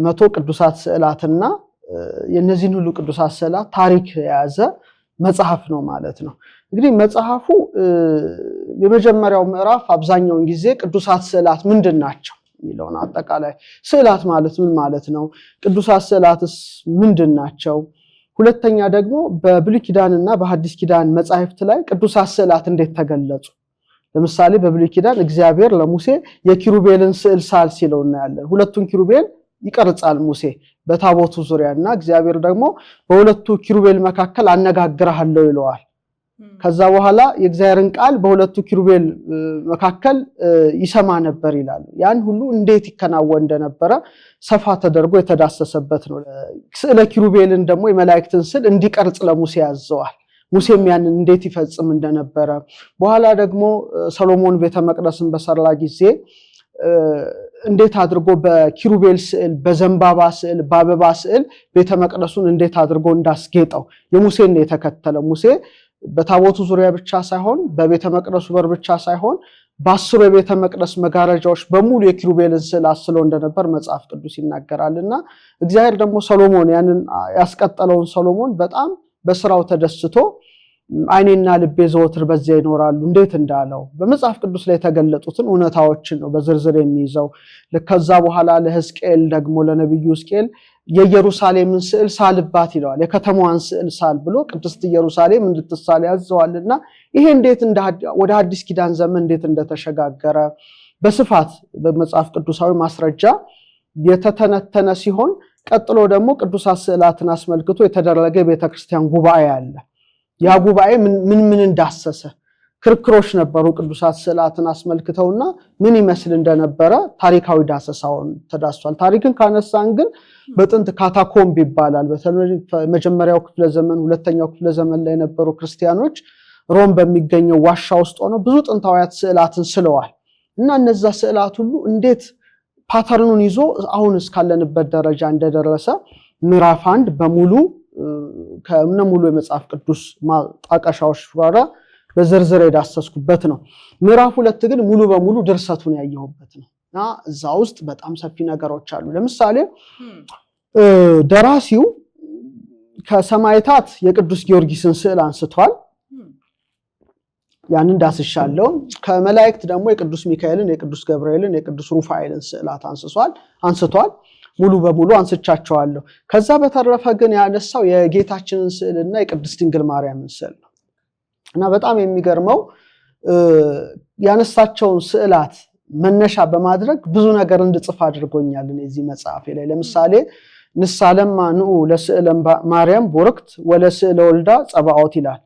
መቶ ቅዱሳት ስዕላትና የነዚህን ሁሉ ቅዱሳት ስዕላት ታሪክ የያዘ መጽሐፍ ነው ማለት ነው። እንግዲህ መጽሐፉ የመጀመሪያው ምዕራፍ አብዛኛውን ጊዜ ቅዱሳት ስዕላት ምንድናቸው የሚለውን አጠቃላይ ስዕላት ማለት ምን ማለት ነው፣ ቅዱሳት ስዕላትስ ምንድናቸው፣ ሁለተኛ ደግሞ በብሉይ ኪዳንና በሐዲስ ኪዳን መጻሕፍት ላይ ቅዱሳት ስዕላት እንዴት ተገለጹ። ለምሳሌ በብሉይ ኪዳን እግዚአብሔር ለሙሴ የኪሩቤልን ስዕል ሳል ሲለው እናያለን። ሁለቱን ኪሩቤል ይቀርጻል ሙሴ በታቦቱ ዙሪያና እግዚአብሔር ደግሞ በሁለቱ ኪሩቤል መካከል አነጋግርሃለሁ ይለዋል። ከዛ በኋላ የእግዚአብሔርን ቃል በሁለቱ ኪሩቤል መካከል ይሰማ ነበር ይላል። ያን ሁሉ እንዴት ይከናወን እንደነበረ ሰፋ ተደርጎ የተዳሰሰበት ነው። ስዕለ ኪሩቤልን ደግሞ የመላእክትን ስዕል እንዲቀርጽ ለሙሴ ያዘዋል። ሙሴም ያንን እንዴት ይፈጽም እንደነበረ በኋላ ደግሞ ሰሎሞን ቤተ መቅደስን በሰራ ጊዜ እንዴት አድርጎ በኪሩቤል ስዕል፣ በዘንባባ ስዕል፣ በአበባ ስዕል ቤተ መቅደሱን እንዴት አድርጎ እንዳስጌጠው የሙሴን ነው የተከተለው። ሙሴ በታቦቱ ዙሪያ ብቻ ሳይሆን በቤተ መቅደሱ በር ብቻ ሳይሆን በአስሩ የቤተ መቅደስ መጋረጃዎች በሙሉ የኪሩቤልን ስዕል አስሎ እንደነበር መጽሐፍ ቅዱስ ይናገራልና እግዚአብሔር ደግሞ ሰሎሞን ያንን ያስቀጠለውን ሰሎሞን በጣም በስራው ተደስቶ ዓይኔና ልቤ ዘወትር በዚያ ይኖራሉ እንዴት እንዳለው በመጽሐፍ ቅዱስ ላይ የተገለጡትን እውነታዎችን ነው በዝርዝር የሚይዘው። ከዛ በኋላ ለሕዝቅኤል ደግሞ ለነብዩ ሕዝቅኤል የኢየሩሳሌምን ስዕል ሳልባት ይለዋል። የከተማዋን ስዕል ሳል ብሎ ቅድስት ኢየሩሳሌም እንድትሳል ያዘዋልና ይሄ እንዴት ወደ አዲስ ኪዳን ዘመን እንዴት እንደተሸጋገረ በስፋት በመጽሐፍ ቅዱሳዊ ማስረጃ የተተነተነ ሲሆን ቀጥሎ ደግሞ ቅዱሳት ስዕላትን አስመልክቶ የተደረገ የቤተክርስቲያን ጉባኤ አለ። ያ ጉባኤ ምን እንዳሰሰ ክርክሮች ነበሩ። ቅዱሳት ስዕላትን አስመልክተውና ምን ይመስል እንደነበረ ታሪካዊ ዳሰሳውን ተዳስሷል። ታሪክን ካነሳን ግን በጥንት ካታኮምብ ይባላል። በተለይ መጀመሪያው ክፍለ ዘመን ሁለተኛው ክፍለ ዘመን ላይ የነበሩ ክርስቲያኖች ሮም በሚገኘው ዋሻ ውስጥ ሆነው ብዙ ጥንታዊያት ስዕላትን ስለዋል እና እነዛ ስዕላት ሁሉ እንዴት ፓተርኑን ይዞ አሁን እስካለንበት ደረጃ እንደደረሰ ምዕራፍ 1 በሙሉ ከነሙሉ የመጽሐፍ ቅዱስ ማጣቀሻዎች ጋር በዝርዝር የዳሰስኩበት ነው። ምዕራፍ 2 ግን ሙሉ በሙሉ ድርሰቱን ያየሁበት ነው እና እዛ ውስጥ በጣም ሰፊ ነገሮች አሉ። ለምሳሌ ደራሲው ከሰማዕታት የቅዱስ ጊዮርጊስን ስዕል አንስቷል። ያንን ዳስሻለሁ። ከመላእክት ደግሞ የቅዱስ ሚካኤልን፣ የቅዱስ ገብርኤልን፣ የቅዱስ ሩፋኤልን ስዕላት አንስቷል። ሙሉ በሙሉ አንስቻቸዋለሁ። ከዛ በተረፈ ግን ያነሳው የጌታችንን ስዕልና የቅድስት ድንግል ማርያምን ስዕል ነው እና በጣም የሚገርመው ያነሳቸውን ስዕላት መነሻ በማድረግ ብዙ ነገር እንድጽፍ አድርጎኛል። እዚህ መጽሐፌ ላይ ለምሳሌ ንሳለማ ንዑ ለስዕለ ማርያም ቦርክት ወለስዕለ ወልዳ ጸባኦት ይላል።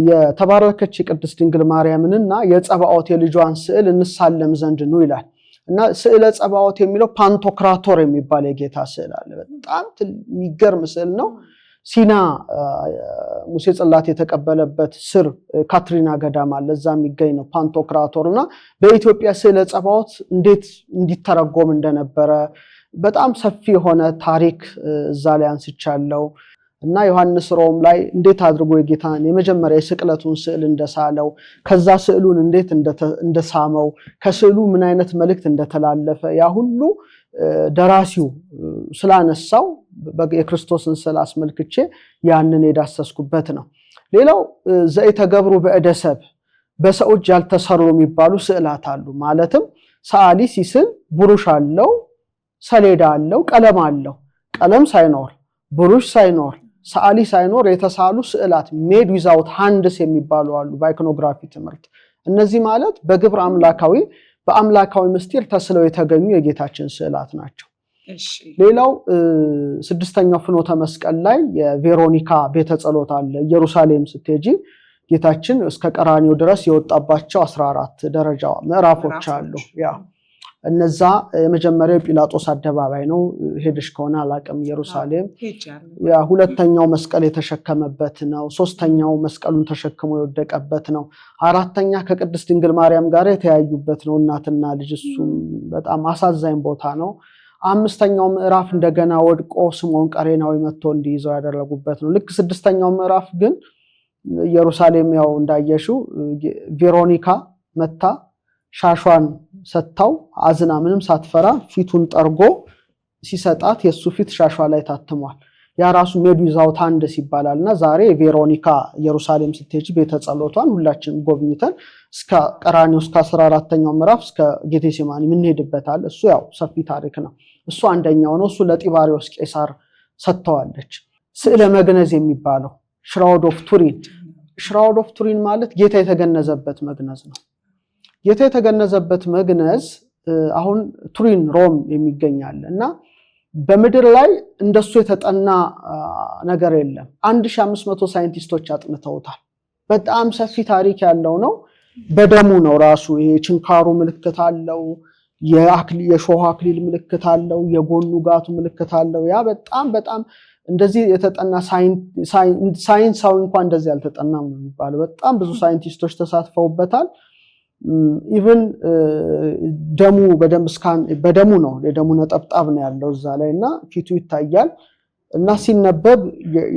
የተባረከች የቅድስት ድንግል ማርያምንና የጸባኦት የልጇን ስዕል እንሳለም ዘንድ ነው ይላል እና ስዕለ ጸባኦት የሚለው ፓንቶክራቶር የሚባል የጌታ ስዕል አለ። በጣም የሚገርም ስዕል ነው። ሲና ሙሴ ጽላት የተቀበለበት ስር ካትሪና ገዳም አለ፣ እዛ የሚገኝ ነው ፓንቶክራቶር እና በኢትዮጵያ ስዕለ ጸባኦት እንዴት እንዲተረጎም እንደነበረ በጣም ሰፊ የሆነ ታሪክ እዛ ላይ አንስቻለሁ እና ዮሐንስ ሮም ላይ እንዴት አድርጎ የጌታን የመጀመሪያ የስቅለቱን ስዕል እንደሳለው ከዛ ስዕሉን እንዴት እንደሳመው ከስዕሉ ምን አይነት መልእክት እንደተላለፈ ያ ሁሉ ደራሲው ስላነሳው የክርስቶስን ስዕል አስመልክቼ ያንን የዳሰስኩበት ነው። ሌላው ዘኢተገብሩ በእደሰብ በሰው እጅ ያልተሰሩ የሚባሉ ስዕላት አሉ። ማለትም ሰዓሊ ሲስል ብሩሽ አለው፣ ሰሌዳ አለው፣ ቀለም አለው። ቀለም ሳይኖር ብሩሽ ሳይኖር ሰዓሊ ሳይኖር የተሳሉ ስዕላት ሜድ ዊዛውት ሃንድስ የሚባሉ አሉ በአይኮኖግራፊ ትምህርት። እነዚህ ማለት በግብር አምላካዊ በአምላካዊ ምስጢር ተስለው የተገኙ የጌታችን ስዕላት ናቸው። ሌላው ስድስተኛው ፍኖተ መስቀል ላይ የቬሮኒካ ቤተ ጸሎት አለ። ኢየሩሳሌም ስትሄጂ ጌታችን እስከ ቀራኒዮ ድረስ የወጣባቸው 14 ደረጃ ምዕራፎች አሉ። ያ እነዛ የመጀመሪያው ጲላጦስ አደባባይ ነው። ሄድሽ ከሆነ አላቅም ኢየሩሳሌም። ያ ሁለተኛው መስቀል የተሸከመበት ነው። ሶስተኛው መስቀሉን ተሸክሞ የወደቀበት ነው። አራተኛ ከቅድስት ድንግል ማርያም ጋር የተያዩበት ነው፣ እናትና ልጅ። እሱም በጣም አሳዛኝ ቦታ ነው። አምስተኛው ምዕራፍ እንደገና ወድቆ ስምዖን ቀሬናዊ መጥቶ እንዲይዘው ያደረጉበት ነው። ልክ ስድስተኛው ምዕራፍ ግን ኢየሩሳሌም ያው እንዳየሽው ቬሮኒካ መታ ሻሿን ሰታው አዝና ምንም ሳትፈራ ፊቱን ጠርጎ ሲሰጣት የሱ ፊት ሻሿ ላይ ታትሟል። ያ ራሱ ሜዱዛው ታንደስ ይባላልና ዛሬ ቬሮኒካ ኢየሩሳሌም ስትሄጂ ቤተ ጸሎቷን ሁላችንም ጎብኝተን እስከ ቀራኒዮ እስከ 14ኛው ምዕራፍ እስከ ጌቴሴማኒ ምንሄድበታል። እሱ ያው ሰፊ ታሪክ ነው። እሱ አንደኛው ነው። እሱ ለጢባሪዮስ ቄሳር ሰጥተዋለች። ስዕለ መግነዝ የሚባለው ሽራውድ ኦፍ ቱሪን። ሽራውድ ኦፍ ቱሪን ማለት ጌታ የተገነዘበት መግነዝ ነው። ጌታ የተገነዘበት መግነዝ አሁን ቱሪን ሮም የሚገኛል እና በምድር ላይ እንደሱ የተጠና ነገር የለም። 1500 ሳይንቲስቶች አጥንተውታል። በጣም ሰፊ ታሪክ ያለው ነው። በደሙ ነው ራሱ። ይሄ ችንካሩ ምልክት አለው፣ የሾህ አክሊል ምልክት አለው፣ የጎኑ ጋቱ ምልክት አለው። ያ በጣም እንደዚህ የተጠና ሳይንሳዊ እንኳን እንደዚህ ያልተጠናም ነው የሚባለው። በጣም ብዙ ሳይንቲስቶች ተሳትፈውበታል። ኢቭን ደሙ በደሙ ነው፣ የደሙ ነጠብጣብ ነው ያለው እዛ ላይ እና ፊቱ ይታያል እና ሲነበብ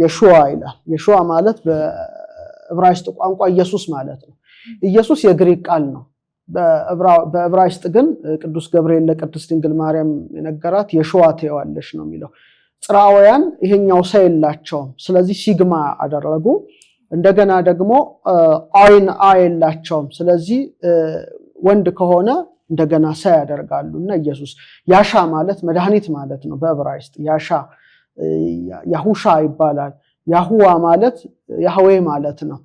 የሹዋ ይላል። የሹዋ ማለት በዕብራይስጥ ቋንቋ ኢየሱስ ማለት ነው። ኢየሱስ የግሪክ ቃል ነው። በዕብራይስጥ ግን ቅዱስ ገብርኤል ለቅድስት ድንግል ማርያም የነገራት የሹዋ ትየዋለሽ ነው የሚለው። ጽራውያን ይሄኛው ሰ የላቸውም። ስለዚህ ሲግማ አደረጉ። እንደገና ደግሞ አይን የላቸውም። ስለዚህ ወንድ ከሆነ እንደገና ሰ ያደርጋሉና ኢየሱስ ያሻ ማለት መድኃኒት ማለት ነው በዕብራይስጥ። ያሻ ያሁሻ ይባላል። ያሁዋ ማለት ያህዌ ማለት ነው።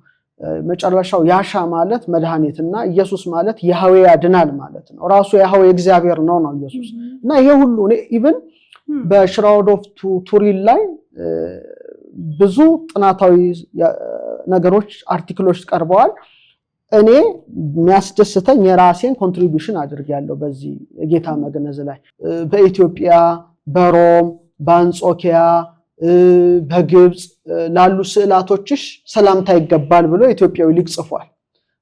መጨረሻው ያሻ ማለት መድኃኒትና ኢየሱስ ማለት ያህዌ ያድናል ማለት ነው። ራሱ ያህዌ እግዚአብሔር ነው ኢየሱስ። እና ይሄ ሁሉ ኢቭን በሽራውድ ኦፍ ቱሪን ላይ ብዙ ጥናታዊ ነገሮች አርቲክሎች ቀርበዋል። እኔ የሚያስደስተኝ የራሴን ኮንትሪቢዩሽን አድርጌያለሁ በዚህ ጌታ መግነዝ ላይ። በኢትዮጵያ፣ በሮም፣ በአንጾኪያ፣ በግብጽ ላሉ ስዕላቶችሽ ሰላምታ ይገባል ብሎ ኢትዮጵያዊ ሊቅ ጽፏል።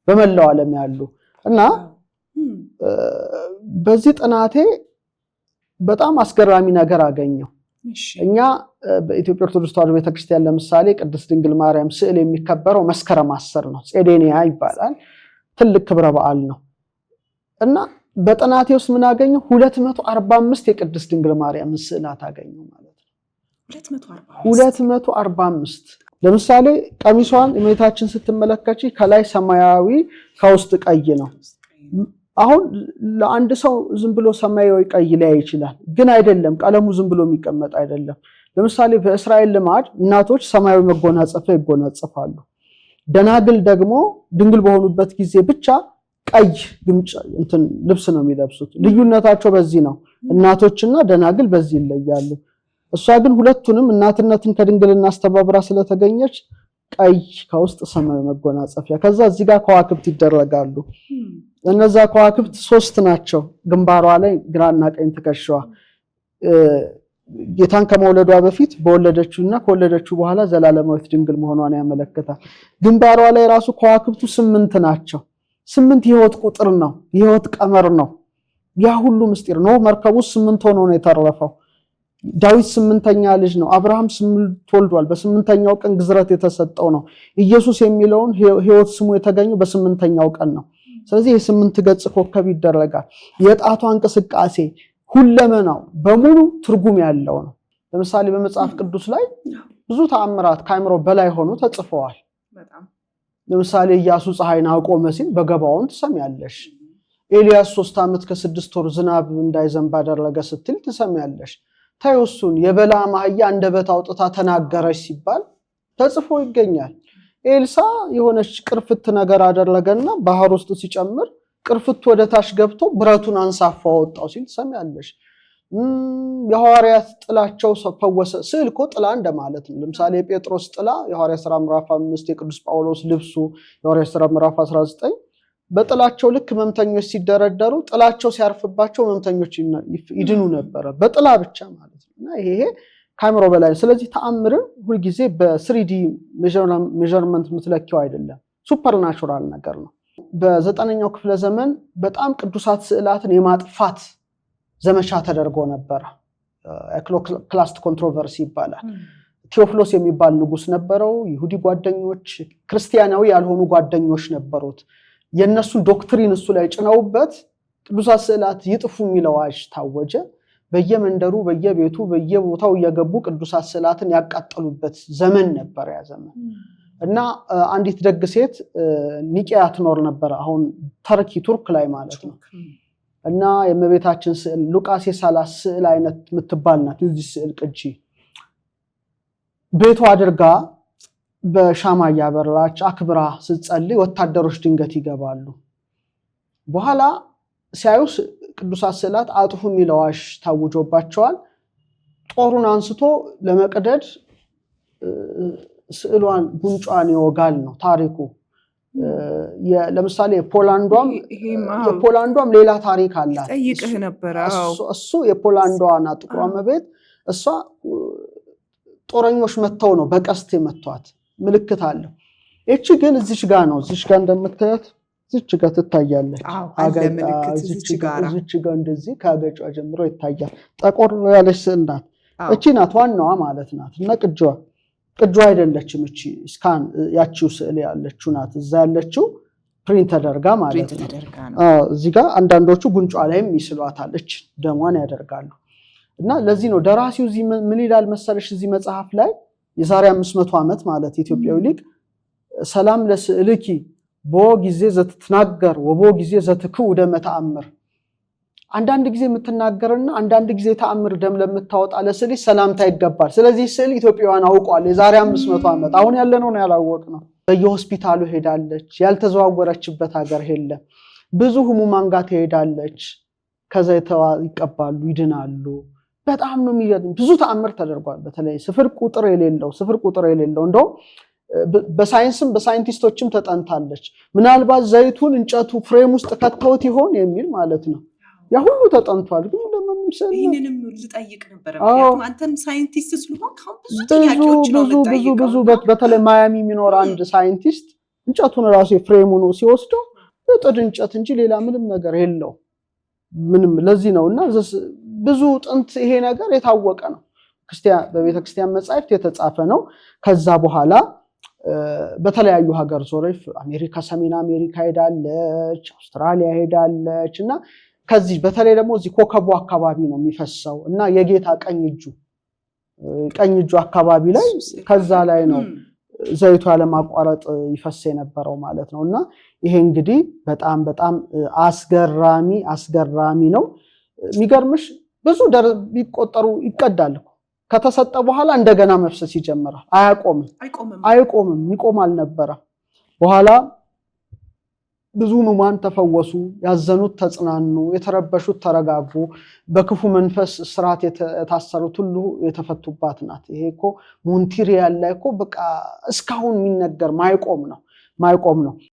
በመላው ዓለም ያሉ እና በዚህ ጥናቴ በጣም አስገራሚ ነገር አገኘው። እኛ በኢትዮጵያ ኦርቶዶክስ ተዋሕዶ ቤተክርስቲያን ለምሳሌ ቅድስት ድንግል ማርያም ስዕል የሚከበረው መስከረም 10 ነው። ጼዴንያ ይባላል። ትልቅ ክብረ በዓል ነው እና በጥናቴ ውስጥ ምን አገኘው? 245 የቅድስት ድንግል ማርያም ስዕላት አገኘው ማለት ነው። 245 ለምሳሌ ቀሚሷን እመቤታችን ስትመለከቺ ከላይ ሰማያዊ ከውስጥ ቀይ ነው። አሁን ለአንድ ሰው ዝም ብሎ ሰማያዊ ቀይ ላይ ይችላል፣ ግን አይደለም። ቀለሙ ዝም ብሎ የሚቀመጥ አይደለም። ለምሳሌ በእስራኤል ልማድ እናቶች ሰማያዊ መጎናጸፊያ ይጎናጸፋሉ። ደናግል ደግሞ ድንግል በሆኑበት ጊዜ ብቻ ቀይ ልብስ ነው የሚለብሱት። ልዩነታቸው በዚህ ነው። እናቶችና ደናግል በዚህ ይለያሉ። እሷ ግን ሁለቱንም እናትነትን ከድንግልና አስተባብራ ስለተገኘች ቀይ ከውስጥ ሰማያዊ መጎናጸፊያ። ከዛ እዚህ ጋር ከዋክብት ይደረጋሉ። እነዛ ከዋክብት 3 ናቸው። ግንባሯ ላይ ግራና ቀኝ ትከሻዋ ጌታን ከመውለዷ በፊት በወለደችውና ከወለደችው በኋላ ዘላለማዊት ድንግል መሆኗን ያመለክታል። ግንባሯ ላይ ራሱ ከዋክብቱ 8 ናቸው። 8 የህይወት ቁጥር ነው፣ የህይወት ቀመር ነው። ያ ሁሉ ምስጢር ነው። መርከቡ 8 ሆኖ ነው የተረፈው። ዳዊት 8ኛ ልጅ ነው። አብርሃም 8 ወልዷል። በ8ኛው ቀን ግዝረት የተሰጠው ነው። ኢየሱስ የሚለውን ህይወት ስሙ የተገኘው በ8ኛው ቀን ነው። ስለዚህ የ8 ገጽ ኮከብ ይደረጋል። የጣቷ እንቅስቃሴ ሁለመናው በሙሉ ትርጉም ያለው ነው። ለምሳሌ በመጽሐፍ ቅዱስ ላይ ብዙ ተአምራት ከአእምሮ በላይ ሆኖ ተጽፈዋል። ለምሳሌ ኢያሱ ፀሐይን አቆመ ሲል በገባውን ትሰሚያለሽ። ኤልያስ 3 ዓመት ከ6 ወር ዝናብ እንዳይዘንብ አደረገ ስትል ትሰሚያለሽ። ታዩሱን የበለዓም አህያ አንደበት አውጥታ ተናገረች ሲባል ተጽፎ ይገኛል። ኤልሳ የሆነች ቅርፍት ነገር አደረገና ባህር ውስጥ ሲጨምር ቅርፍት ወደ ታች ገብቶ ብረቱን አንሳፋ ወጣው ሲል ትሰሚያለሽ። የሐዋርያት ጥላቸው ፈወሰ። ስዕል እኮ ጥላ እንደማለት ነው። ለምሳሌ የጴጥሮስ ጥላ የሐዋርያት ሥራ ምዕራፍ 5፣ የቅዱስ ጳውሎስ ልብሱ የሐዋርያት ሥራ ምዕራፍ 19 በጥላቸው ልክ መምተኞች ሲደረደሩ ጥላቸው ሲያርፍባቸው መምተኞች ይድኑ ነበረ። በጥላ ብቻ ማለት ነው። እና ይሄ ከአእምሮ በላይ። ስለዚህ ተአምርን ሁልጊዜ በ3D ሜዠርመንት የምትለኪው አይደለም፣ ሱፐርናቹራል ነገር ነው። በ9ኛው ክፍለ ዘመን በጣም ቅዱሳት ስዕላትን የማጥፋት ዘመቻ ተደርጎ ነበር። ክላስት ኮንትሮቨርሲ ይባላል። ቴዎፍሎስ የሚባል ንጉስ ነበረው። ይሁዲ ጓደኞች፣ ክርስቲያናዊ ያልሆኑ ጓደኞች ነበሩት። የነሱን ዶክትሪን እሱ ላይ ጭነውበት ቅዱሳት ስዕላት ይጥፉ የሚል አዋጅ ታወጀ። በየመንደሩ በየቤቱ በየቦታው እየገቡ ቅዱሳት ስዕላትን ያቃጠሉበት ዘመን ነበር ያ ዘመን። እና አንዲት ደግ ሴት ኒቂያ ትኖር ነበር አሁን ቱርክ ላይ ማለት ነው። እና የእመቤታችን ስዕል ሉቃስ የሳላስ ስዕል አይነት የምትባል ናት። እዚህ ስዕል ቅጂ ቤቷ አድርጋ በሻማ ያበራች አክብራ ስትጸልይ ወታደሮች ድንገት ይገባሉ። በኋላ ሲያዩስ ቅዱሳት ስዕላት አጥፉ የሚል አዋጅ ታውጆባቸዋል። ጦሩን አንስቶ ለመቅደድ ስዕሏን ጉንጯን ይወጋል ነው ታሪኩ። ለምሳሌ የፖላንዷም ሌላ ታሪክ አላት። ጠይቅህ ነበር። እሱ የፖላንዷና ጥቁሯ እመቤት እሷ ጦረኞች መተው ነው በቀስት የመቷት ምልክት አለው። እቺ ግን እዚች ጋር ነው። እዚች ጋር እንደምታዩት እዚች ጋር ትታያለች። እዚች ጋር እንደዚህ ካገጯ ጀምሮ ይታያል። ጠቆር ያለች ስዕል ናት። እቺ ናት ዋናዋ ማለት ናት። እና ቅጇ አይደለችም። እቺ ስካን ያቺው ስዕል ያለችው ናት። እዛ ያለችው ፕሪንት ተደርጋ ማለት ነው። እዚህ ጋር አንዳንዶቹ ጉንጯ ላይም ይስሏታል። እቺ ደሟን ያደርጋሉ። እና ለዚህ ነው ደራሲው እዚህ ምን ይላል መሰለሽ እዚህ መጽሐፍ ላይ የዛሬ 500 ዓመት ማለት ኢትዮጵያዊ ሊቅ ሰላም ለስዕልኪ ቦ ጊዜ ዘትትናገር ወቦ ጊዜ ዘትክው ደም ተአምር። አንዳንድ ጊዜ የምትናገርና አንዳንድ ጊዜ ተአምር ደም ለምታወጣ ለስዕልሽ ሰላምታ ይገባል። ስለዚህ ስዕል ኢትዮጵያውያን አውቋል። የዛሬ 500 ዓመት አሁን ያለነው ነው ያላወቅነው። በየሆስፒታሉ ሄዳለች። ያልተዘዋወረችበት ሀገር የለም። ብዙ ህሙማን ጋር ትሄዳለች። ከዛ ይቀባሉ፣ ይድናሉ። በጣም ነው የሚገርም። ብዙ ተአምር ተደርጓል። በተለይ ስፍር ቁጥር የሌለው እንደው በሳይንስም በሳይንቲስቶችም ተጠንታለች። ምናልባት ዘይቱን እንጨቱ ፍሬም ውስጥ ከተውት ይሆን የሚል ማለት ነው። ያ ሁሉ ተጠንቷል። ግን ለምንሰል ይሄንንም ልጠይቅ ነበር። ምክንያቱም አንተም ሳይንቲስት ስለሆንክ ብዙ ጥያቄዎች ነው ብዙ በተለይ ማያሚ የሚኖር አንድ ሳይንቲስት እንጨቱን ራሱ ፍሬሙን ሲወስደው ጥድ እንጨት እንጂ ሌላ ምንም ነገር የለው ምንም። ለዚህ ነውና ብዙ ጥንት ይሄ ነገር የታወቀ ነው። በቤተ ክርስቲያን መጻሕፍት የተጻፈ ነው። ከዛ በኋላ በተለያዩ ሀገር ዞረች። አሜሪካ፣ ሰሜን አሜሪካ ሄዳለች፣ አውስትራሊያ ሄዳለች። እና ከዚህ በተለይ ደግሞ እዚህ ኮከቡ አካባቢ ነው የሚፈሰው እና የጌታ ቀኝ እጁ አካባቢ ላይ ከዛ ላይ ነው ዘይቱ ያለማቋረጥ ይፈስ የነበረው ማለት ነው። እና ይሄ እንግዲህ በጣም በጣም አስገራሚ ነው። የሚገርምሽ ብዙ ቢቆጠሩ ይቀዳል እኮ ከተሰጠ በኋላ እንደገና መፍሰስ ይጀምራል። አይቆምም ይቆም አልነበረም። በኋላ ብዙ ህሙማን ተፈወሱ፣ ያዘኑት ተጽናኑ፣ የተረበሹት ተረጋጉ፣ በክፉ መንፈስ ስርዓት የታሰሩት ሁሉ የተፈቱባት ናት። ይሄ እኮ ሞንትሪያል ላይ እኮ በቃ እስካሁን የሚነገር ማይቆም ነው።